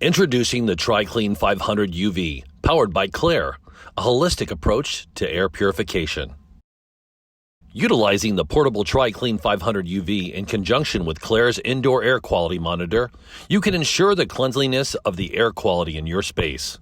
Introducing the TRI-KLEEN 500 UV, powered by qlair, a holistic approach to air purification. Utilizing the portable TRI-KLEEN 500 UV in conjunction with qlair's indoor air quality monitor, you can ensure the cleanliness of the air quality in your space.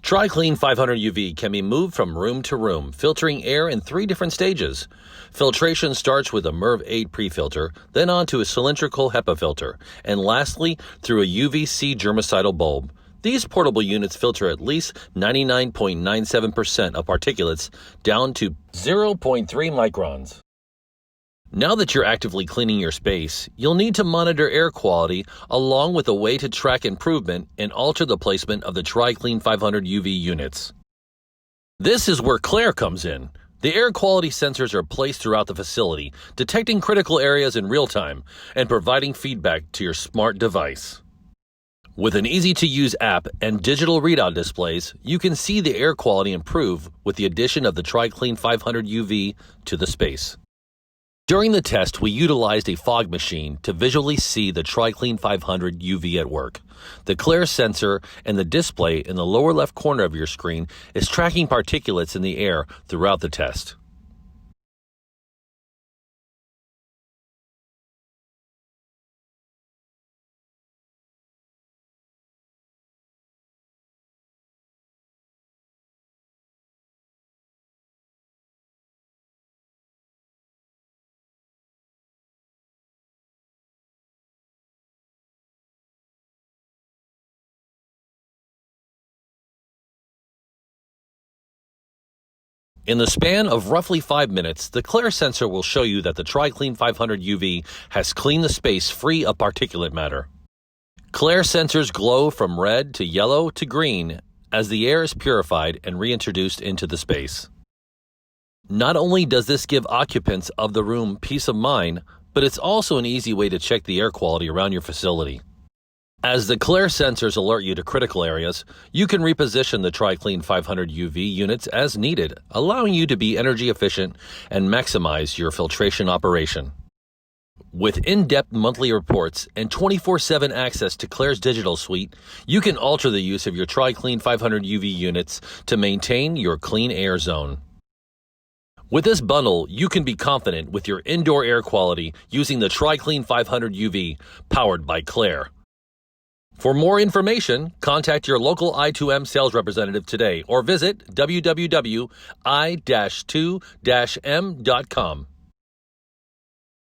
TRI-KLEEN 500 UV can be moved from room to room, filtering air in 3 different stages. Filtration starts with a MERV 8 pre-filter, then onto a cylindrical HEPA filter, and lastly through a UVC germicidal bulb. These portable units filter at least 99.97% of particulates down to 0.3 microns. Now that you're actively cleaning your space, you'll need to monitor air quality along with a way to track improvement and alter the placement of the TRI-KLEEN 500 UV units. This is where qlair comes in. The air quality sensors are placed throughout the facility, detecting critical areas in real time and providing feedback to your smart device. With an easy-to-use app and digital readout displays, you can see the air quality improve with the addition of the TRI-KLEEN 500 UV to the space. During the test, we utilized a fog machine to visually see the TRI-KLEEN 500 UV at work. The qlair sensor and the display in the lower left corner of your screen is tracking particulates in the air throughout the test. In the span of roughly 5 minutes, the qlair sensor will show you that the TRI-KLEEN 500 UV has cleaned the space free of particulate matter. qlair sensors glow from red to yellow to green as the air is purified and reintroduced into the space. Not only does this give occupants of the room peace of mind, but it's also an easy way to check the air quality around your facility. As the qlair sensors alert you to critical areas, you can reposition the TRI-KLEEN 500 UV units as needed, allowing you to be energy efficient and maximize your filtration operation. With in-depth monthly reports and 24/7 access to qlair's digital suite, you can alter the use of your TRI-KLEEN 500 UV units to maintain your clean air zone. With this bundle, you can be confident with your indoor air quality using the TRI-KLEEN 500 UV powered by qlair. For more information, contact your local i2M sales representative today or visit www.i-2-m.com.